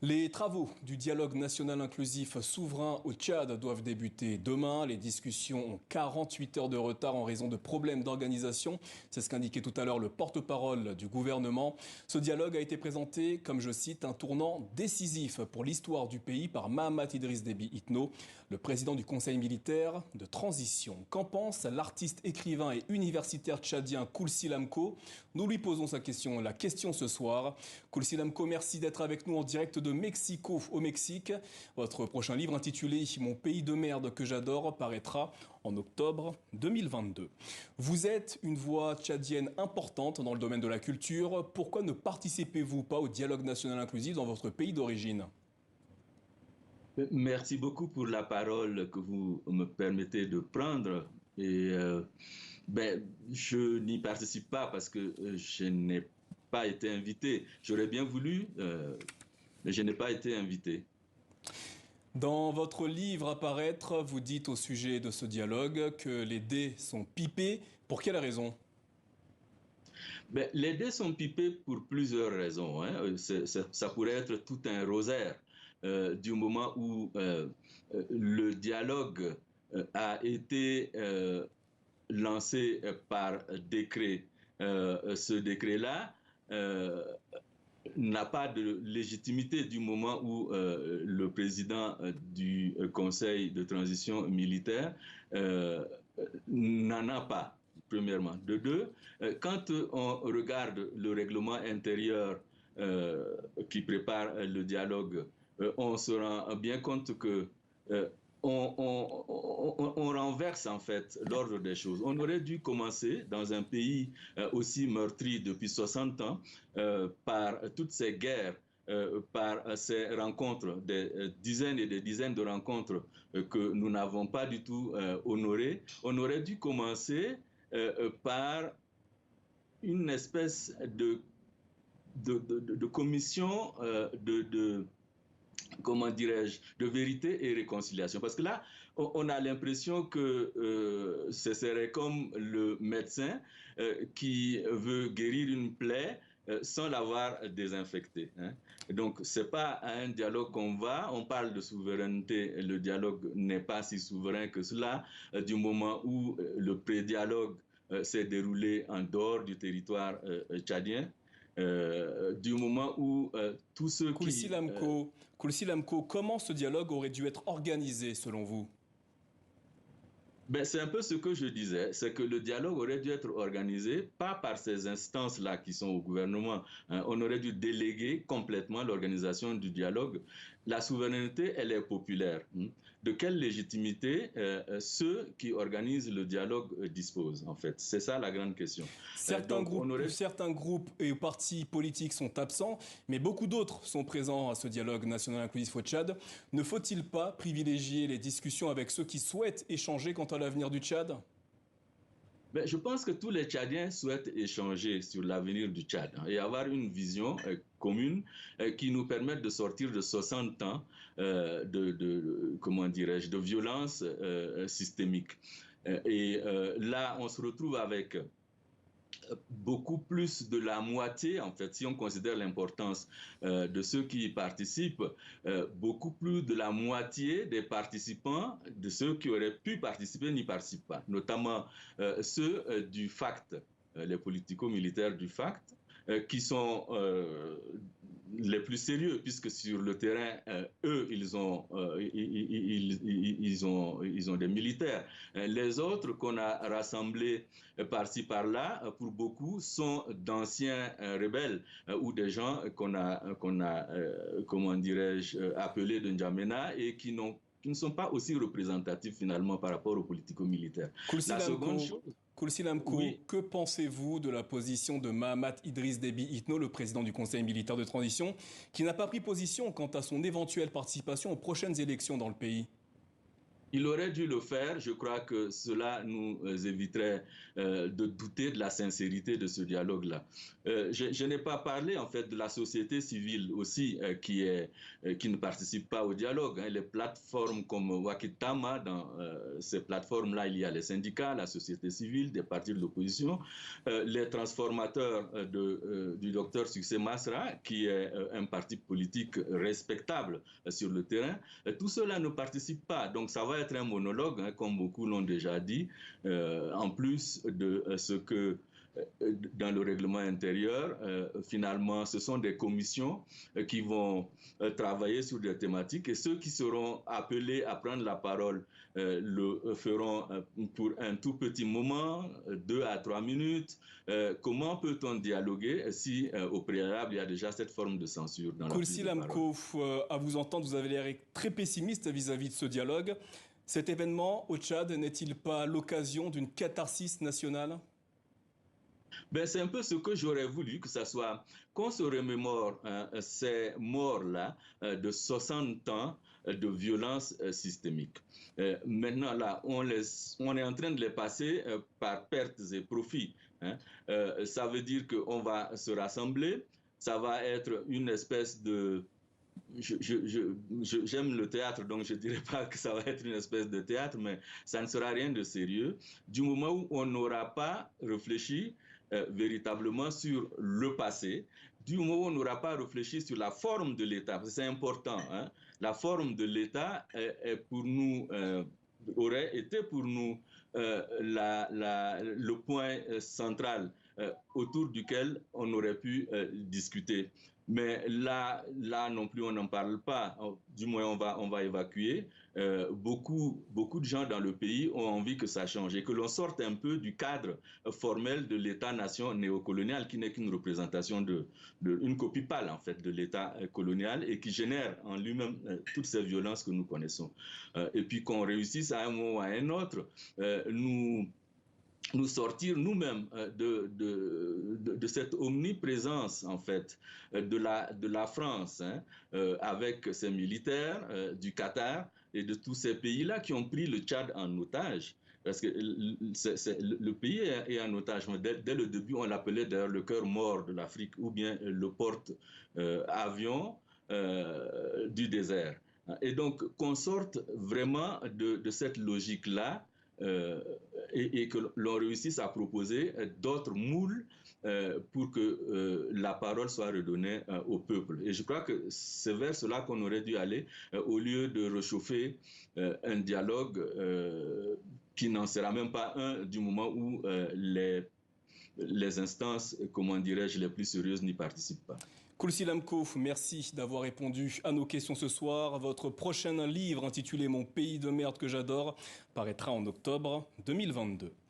Les travaux du dialogue national inclusif souverain au Tchad doivent débuter demain. Les discussions ont 48 heures de retard en raison de problèmes d'organisation. C'est ce qu'indiquait tout à l'heure le porte-parole du gouvernement. Ce dialogue a été présenté comme, je cite, un tournant décisif pour l'histoire du pays par Mahamat Idriss Déby Itno, le président du Conseil militaire de transition. Qu'en pense l'artiste, écrivain et universitaire tchadien Koulsi Lamko? Nous lui posons la question ce soir. Koulsi Lamko, merci d'être avec nous en direct de Mexico au Mexique. Votre prochain livre intitulé Mon pays de merde que j'adore paraîtra en octobre 2022. Vous êtes une voix tchadienne importante dans le domaine de la culture. Pourquoi ne participez-vous pas au dialogue national inclusif dans votre pays d'origine? Merci beaucoup pour la parole que vous me permettez de prendre. Je n'y participe pas parce que je n'ai pas été invité. J'aurais bien voulu, mais je n'ai pas été invité. Dans votre livre à paraître, vous dites au sujet de ce dialogue que les dés sont pipés. Pour quelle raison? Les dés sont pipés pour plusieurs raisons, hein. Ça pourrait être tout un rosaire. Du moment où le dialogue a été lancé par décret, ce décret-là n'a pas de légitimité du moment où le président du Conseil de transition militaire n'en a pas, premièrement. De deux, quand on regarde le règlement intérieur qui prépare le dialogue, on se rend bien compte que on renverse en fait l'ordre des choses. On aurait dû commencer dans un pays aussi meurtri depuis 60 ans par toutes ces guerres, par ces rencontres, des dizaines et des dizaines de rencontres que nous n'avons pas du tout honorées. On aurait dû commencer par une espèce de commission comment dirais-je, de vérité et réconciliation. Parce que là, on a l'impression que ce serait comme le médecin qui veut guérir une plaie sans l'avoir désinfectée, hein. Donc, ce n'est pas à un dialogue qu'on va. On parle de souveraineté. Le dialogue n'est pas si souverain que cela du moment où le pré-dialogue s'est déroulé en dehors du territoire tchadien. Du moment où tous ceux Koulsi qui... Lamko, comment ce dialogue aurait dû être organisé selon vous? C'est un peu ce que je disais, c'est que le dialogue aurait dû être organisé, pas par ces instances-là qui sont au gouvernement, hein. On aurait dû déléguer complètement l'organisation du dialogue. La souveraineté, elle est populaire, hein. De quelle légitimité ceux qui organisent le dialogue disposent, en fait? C'est ça la grande question. Certains groupes et partis politiques sont absents, mais beaucoup d'autres sont présents à ce dialogue national inclusif au Tchad. Ne faut-il pas privilégier les discussions avec ceux qui souhaitent échanger quant à l'avenir du Tchad? Je pense que tous les Tchadiens souhaitent échanger sur l'avenir du Tchad, hein, et avoir une vision commune qui nous permette de sortir de 60 ans comment dirais-je, de violence systémique. Là, on se retrouve avec beaucoup plus de la moitié, en fait, si on considère l'importance de ceux qui y participent, beaucoup plus de la moitié des participants, de ceux qui auraient pu participer, n'y participent pas, notamment ceux du FACT, les politico-militaires du FACT, qui sont les plus sérieux, puisque sur le terrain, eux, ils ont des militaires. Les autres qu'on a rassemblés par-ci, par-là, pour beaucoup, sont d'anciens rebelles ou des gens comment dirais-je, appelés de N'Djamena et qui ne sont pas aussi représentatifs finalement par rapport aux politico-militaires. La seconde chose... Koulsi Lamko, Oui. que pensez-vous de la position de Mahamat Idriss Déby Itno, le président du Conseil militaire de transition, qui n'a pas pris position quant à son éventuelle participation aux prochaines élections dans le pays? Il aurait dû le faire. Je crois que cela nous éviterait de douter de la sincérité de ce dialogue-là. Je n'ai pas parlé en fait de la société civile aussi qui ne participe pas au dialogue. Hein. Les plateformes comme Wakitama, dans ces plateformes-là, il y a les syndicats, la société civile, des partis de l'opposition, les transformateurs du docteur Succès Masra, qui est un parti politique respectable sur le terrain. Tout cela ne participe pas. Donc ça va être un monologue, hein, comme beaucoup l'ont déjà dit, en plus de ce que dans le règlement intérieur, finalement, ce sont des commissions qui vont travailler sur des thématiques et ceux qui seront appelés à prendre la parole le feront pour un tout petit moment, 2 à 3 minutes. Comment peut-on dialoguer si au préalable, il y a déjà cette forme de censure dans la prise Koulsi de parole? Lamko, à vous entendre, vous avez l'air très pessimiste vis-à-vis de ce dialogue. Cet événement au Tchad n'est-il pas l'occasion d'une catharsis nationale? Ben, c'est un peu ce que j'aurais voulu, que ça soit, qu'on se remémore ces morts-là de 60 ans de violence systémique. Maintenant, là, on est en train de les passer par pertes et profits. Hein. Ça veut dire qu'on va se rassembler, ça va être une espèce de... J'aime le théâtre, donc je ne dirais pas que ça va être une espèce de théâtre, mais ça ne sera rien de sérieux. Du moment où on n'aura pas réfléchi véritablement sur le passé, du moment où on n'aura pas réfléchi sur la forme de l'État, c'est important, hein, la forme de l'État est pour nous, aurait été pour nous le point central autour duquel on aurait pu discuter. Mais là non plus, on n'en parle pas. Du moins, on va évacuer. Beaucoup de gens dans le pays ont envie que ça change et que l'on sorte un peu du cadre formel de l'État-nation néocolonial qui n'est qu'une représentation une copie pâle en fait de l'État colonial et qui génère en lui-même toutes ces violences que nous connaissons. Et puis qu'on réussisse à un moment ou à un autre, nous sortir nous-mêmes de cette omniprésence en fait de la France hein, avec ses militaires du Qatar et de tous ces pays-là qui ont pris le Tchad en otage. Parce que le pays est en otage. Dès le début, on l'appelait d'ailleurs le cœur mort de l'Afrique ou bien le porte-avion du désert. Et donc, qu'on sorte vraiment de cette logique-là et que l'on réussisse à proposer d'autres moules pour que la parole soit redonnée au peuple. Et je crois que c'est vers cela qu'on aurait dû aller au lieu de réchauffer un dialogue qui n'en sera même pas un du moment où les instances, comment dirais-je, les plus sérieuses n'y participent pas. Koulsi Lamko, merci d'avoir répondu à nos questions ce soir. Votre prochain livre intitulé Mon pays de merde que j'adore paraîtra en octobre 2022.